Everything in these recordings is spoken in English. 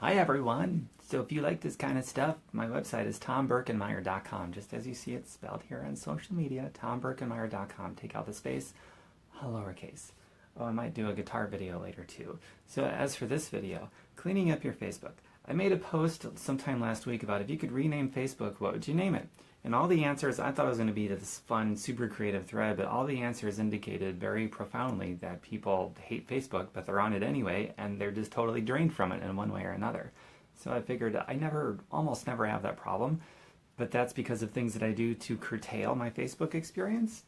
Hi everyone! So if you like this kind of stuff, my website is tombirkenmeyer.com, just as you see it spelled here on social media, tombirkenmeyer.com. Take out the space, all lowercase. Oh, I might do a guitar video later too. So as for this video, cleaning up your Facebook. I made a post sometime last week about if you could rename Facebook, what would you name it? And all the answers, I thought it was going to be this fun, super creative thread, but all the answers indicated very profoundly that people hate Facebook, but they're on it anyway, and they're just totally drained from it in one way or another. So I figured almost never have that problem, but that's because of things that I do to curtail my Facebook experience,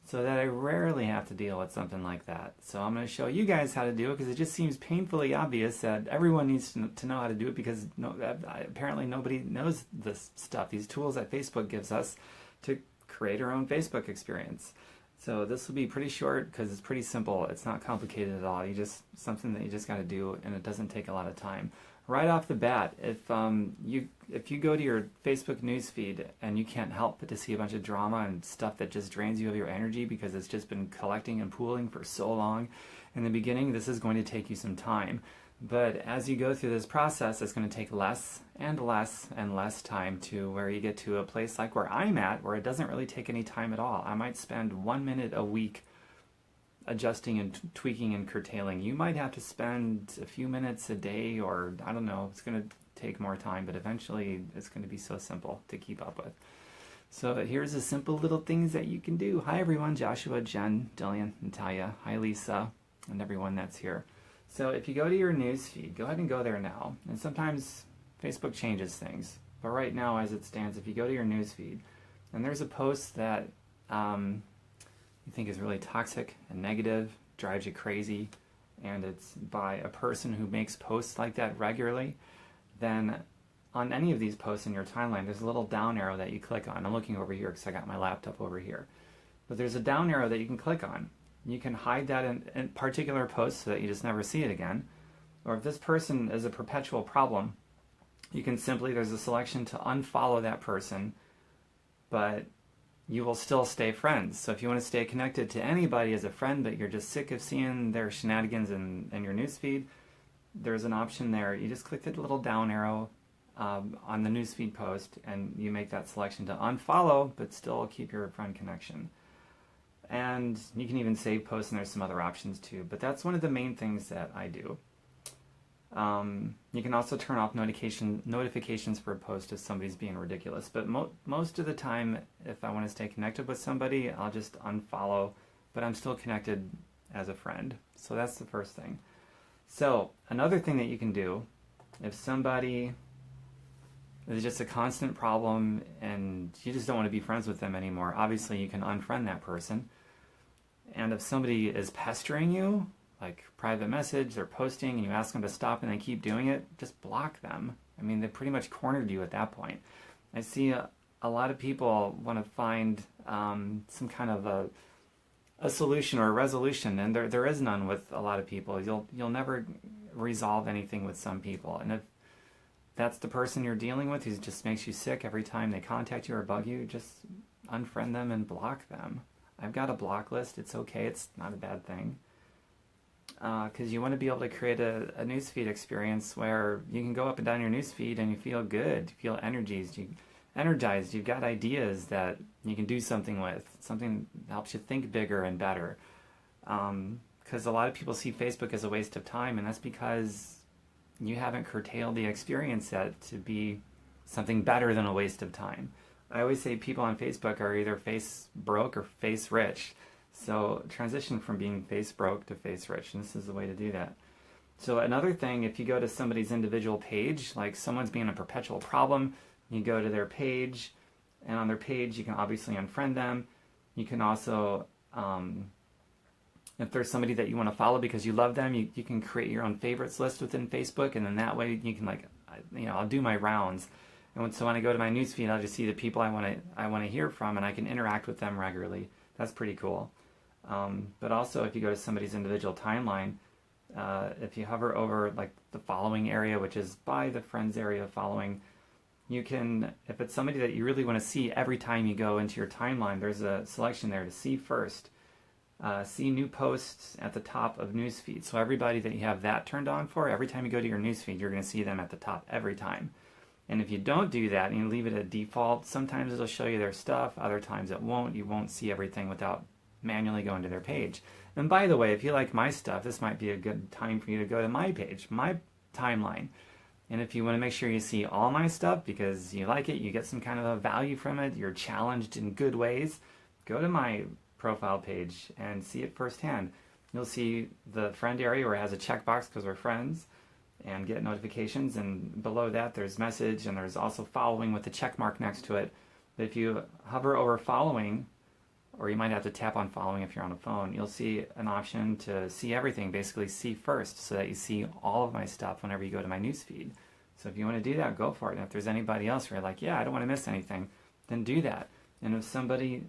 so that I rarely have to deal with something like that. So I'm going to show you guys how to do it, because it just seems painfully obvious that everyone needs to know how to do it, because apparently nobody knows this stuff, these tools that Facebook gives us to create our own Facebook experience. So this will be pretty short because it's pretty simple. It's not complicated at all. Something that you just got to do, and it doesn't take a lot of time. Right off the bat, if you go to your Facebook newsfeed and you can't help but to see a bunch of drama and stuff that just drains you of your energy because it's just been collecting and pooling for so long, in the beginning this is going to take you some time. But as you go through this process, it's going to take less and less and less time to where you get to a place like where I'm at, where it doesn't really take any time at all. I might spend 1 minute a week adjusting and tweaking and curtailing. You might have to spend a few minutes a day, or I don't know, it's going to take more time, but eventually it's going to be so simple to keep up with. So here's the simple little things that you can do. Hi everyone, Joshua, Jen, Dillian, Natalia, hi Lisa, and everyone that's here. So if you go to your news feed, go ahead and go there now. And sometimes Facebook changes things, but right now as it stands, if you go to your news feed and there's a post that you think is really toxic and negative, drives you crazy, and it's by a person who makes posts like that regularly, then on any of these posts in your timeline, there's a little down arrow that you click on. I'm looking over here because I got my laptop over here. But there's a down arrow that you can click on. You can hide that in particular posts so that you just never see it again. Or if this person is a perpetual problem, you can simply, there's a selection to unfollow that person, but you will still stay friends. So if you want to stay connected to anybody as a friend, but you're just sick of seeing their shenanigans in your newsfeed, there's an option there. You just click the little down arrow on the newsfeed post, and you make that selection to unfollow, but still keep your friend connection. And you can even save posts, and there's some other options too. But that's one of the main things that I do. You can also turn off notifications for a post if somebody's being ridiculous. But most of the time, if I want to stay connected with somebody, I'll just unfollow, but I'm still connected as a friend. So that's the first thing. So another thing that you can do, if somebody is just a constant problem and you just don't want to be friends with them anymore, obviously you can unfriend that person. And if somebody is pestering you, like private message, they're posting and you ask them to stop and they keep doing it, just block them. I mean, they pretty much cornered you at that point. I see a lot of people want to find some kind of a solution or a resolution, and there is none with a lot of people. You'll never resolve anything with some people, and if that's the person you're dealing with who just makes you sick every time they contact you or bug you, just unfriend them and block them. I've got a block list. It's okay. It's not a bad thing. Because you want to be able to create a newsfeed experience where you can go up and down your newsfeed and you feel good, you feel energized, you've got ideas that you can do something with, something that helps you think bigger and better. Because a lot of people see Facebook as a waste of time, and that's because you haven't curtailed the experience yet to be something better than a waste of time. I always say people on Facebook are either face broke or face rich. So transition from being face broke to face rich, and this is the way to do that. So another thing, if you go to somebody's individual page, like someone's being a perpetual problem, you go to their page, and on their page you can obviously unfriend them. You can also, if there's somebody that you want to follow because you love them, you can create your own favorites list within Facebook, and then that way you can, like, I'll do my rounds. And so when I go to my newsfeed, I'll just see the people I want to hear from, and I can interact with them regularly. That's pretty cool. But also, if you go to somebody's individual timeline, if you hover over like the following area, which is by the friends area of following, you can, if it's somebody that you really want to see every time you go into your timeline, there's a selection there to see first. see new posts at the top of newsfeed. So everybody that you have that turned on for, every time you go to your newsfeed, you're going to see them at the top every time. And if you don't do that and you leave it at default, sometimes it'll show you their stuff, other times it won't. You won't see everything without manually going to their page. And by the way, if you like my stuff, this might be a good time for you to go to my page, my timeline. And if you want to make sure you see all my stuff because you like it, you get some kind of a value from it, you're challenged in good ways, go to my profile page and see it firsthand. You'll see the friend area where it has a checkbox because we're friends, and get notifications, and below that there's message, and there's also following with the check mark next to it. But if you hover over following, or you might have to tap on following if you're on a phone, you'll see an option to see everything, basically see first, so that you see all of my stuff whenever you go to my newsfeed. So if you want to do that, go for it. And if there's anybody else where you're like, yeah, I don't want to miss anything, then do that. And if somebody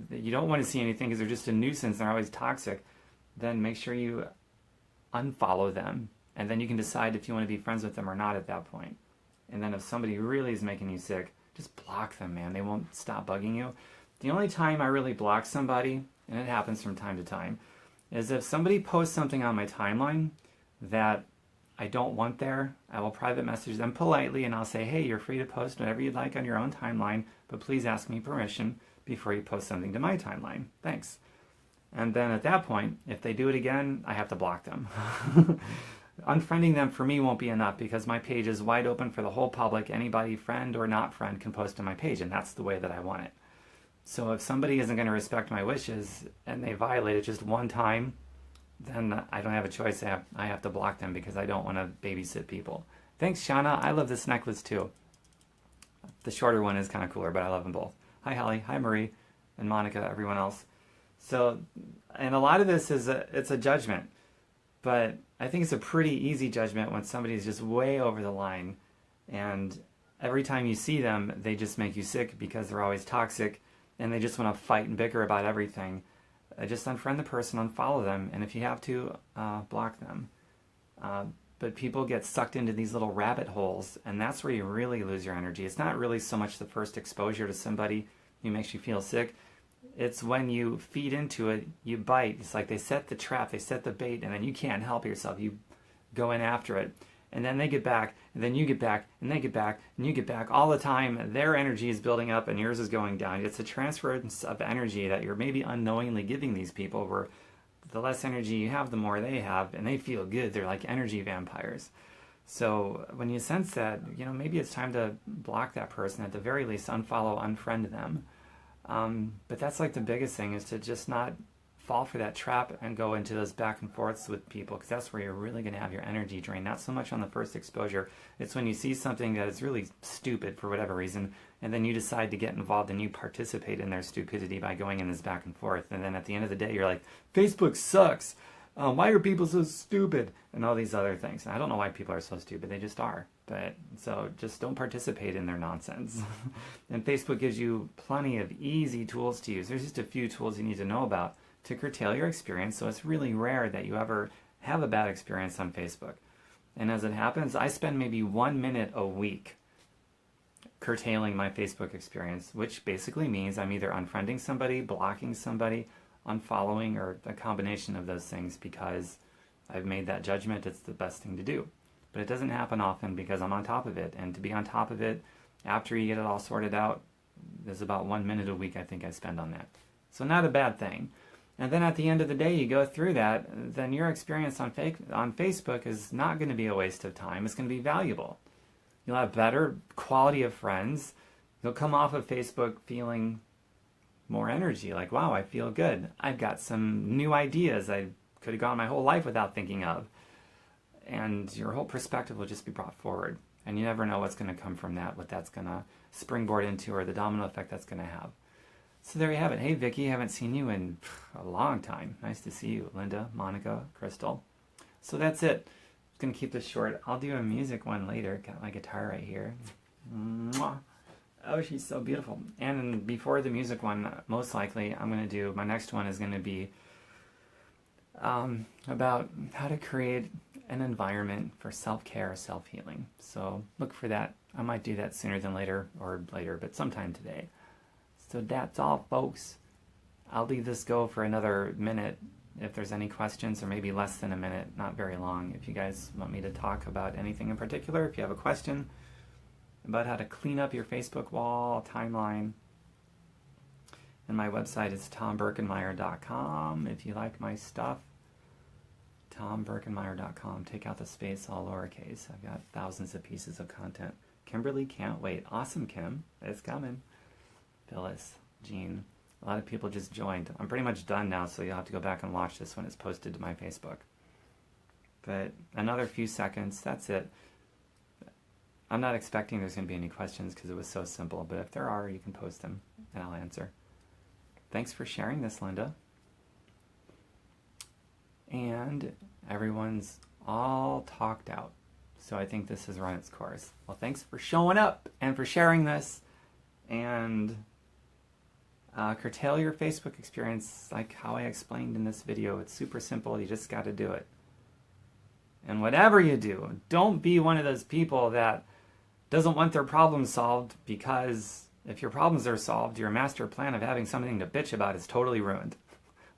that you don't want to see anything because they're just a nuisance, they're always toxic, then make sure you unfollow them. And then you can decide if you want to be friends with them or not at that point. And then if somebody really is making you sick, just block them, man. They won't stop bugging you. The only time I really block somebody, and it happens from time to time, is if somebody posts something on my timeline that I don't want there. I will private message them politely and I'll say, hey, you're free to post whatever you'd like on your own timeline, but please ask me permission before you post something to my timeline. Thanks. And then at that point, if they do it again, I have to block them. Unfriending them for me won't be enough because my page is wide open for the whole public. Anybody, friend or not friend, can post to my page, and that's the way that I want it. So if somebody isn't going to respect my wishes and they violate it just one time, then I don't have a choice. I have to block them because I don't want to babysit people. Thanks, Shauna. I love this necklace too. The shorter one is kind of cooler, but I love them both. Hi, Holly. Hi, Marie and Monica, everyone else. So, and a lot of this is it's a judgment. But I think it's a pretty easy judgment when somebody's just way over the line, and every time you see them, they just make you sick because they're always toxic, and they just want to fight and bicker about everything. Just unfriend the person, unfollow them, and if you have to, block them. But people get sucked into these little rabbit holes, and that's where you really lose your energy. It's not really so much the first exposure to somebody who makes you feel sick. It's when you feed into it, you bite. It's like they set the trap, they set the bait, and then you can't help yourself. You go in after it. And then they get back, and then you get back, and they get back, and you get back. All the time, their energy is building up, and yours is going down. It's a transference of energy that you're maybe unknowingly giving these people, where the less energy you have, the more they have, and they feel good. They're like energy vampires. So when you sense that, maybe it's time to block that person. At the very least, unfollow, unfriend them. But that's like the biggest thing, is to just not fall for that trap and go into those back and forths with people, because that's where you're really going to have your energy drained. Not so much on the first exposure. It's when you see something that is really stupid for whatever reason, and then you decide to get involved and you participate in their stupidity by going in this back and forth. And then at the end of the day, you're like, Facebook sucks. Why are people so stupid? And all these other things. And I don't know why people are so stupid. They just are. But so just don't participate in their nonsense. And Facebook gives you plenty of easy tools to use. There's just a few tools you need to know about to curtail your experience. So it's really rare that you ever have a bad experience on Facebook. And as it happens, I spend maybe 1 minute a week curtailing my Facebook experience, which basically means I'm either unfriending somebody, blocking somebody, unfollowing, or a combination of those things, because I've made that judgment it's the best thing to do. But it doesn't happen often because I'm on top of it. And to be on top of it, after you get it all sorted out, there's about 1 minute a week I think I spend on that. So not a bad thing. And then at the end of the day, you go through that, then your experience on Facebook is not going to be a waste of time. It's going to be valuable. You'll have better quality of friends. You'll come off of Facebook feeling more energy, like, wow, I feel good. I've got some new ideas I could have gone my whole life without thinking of. And your whole perspective will just be brought forward. And you never know what's going to come from that, what that's going to springboard into, or the domino effect that's going to have. So there you have it. Hey, Vicky, haven't seen you in a long time. Nice to see you. Linda, Monica, Crystal. So that's it. I'm going to keep this short. I'll do a music one later. Got my guitar right here. Mwah. Oh, she's so beautiful. And before the music one, most likely, I'm going to do, my next one is going to be about how to create an environment for self-care, self-healing. So look for that. I might do that sooner than later, or later, but sometime today. So that's all, folks. I'll leave this go for another minute if there's any questions, or maybe less than a minute, not very long. If you guys want me to talk about anything in particular, if you have a question about how to clean up your Facebook wall, timeline, and my website is tomberkenmeyer.com. If you like my stuff, tomberkenmeyer.com. Take out the space, all lowercase. I've got thousands of pieces of content. Kimberly, can't wait. Awesome, Kim. It's coming. Phyllis, Jean. A lot of people just joined. I'm pretty much done now, so you'll have to go back and watch this when it's posted to my Facebook. But another few seconds, that's it. I'm not expecting there's going to be any questions because it was so simple, but if there are, you can post them and I'll answer. Thanks for sharing this, Linda. And everyone's all talked out. So I think this has run its course. Well, thanks for showing up and for sharing this. And curtail your Facebook experience like how I explained in this video. It's super simple. You just got to do it. And whatever you do, don't be one of those people that doesn't want their problems solved, because if your problems are solved, your master plan of having something to bitch about is totally ruined.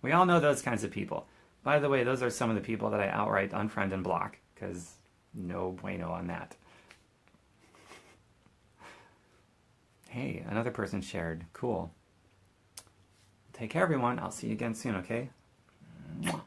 We all know those kinds of people. By the way, those are some of the people that I outright unfriend and block, because no bueno on that. Hey, another person shared. Cool. Take care, everyone. I'll see you again soon, okay? Mwah.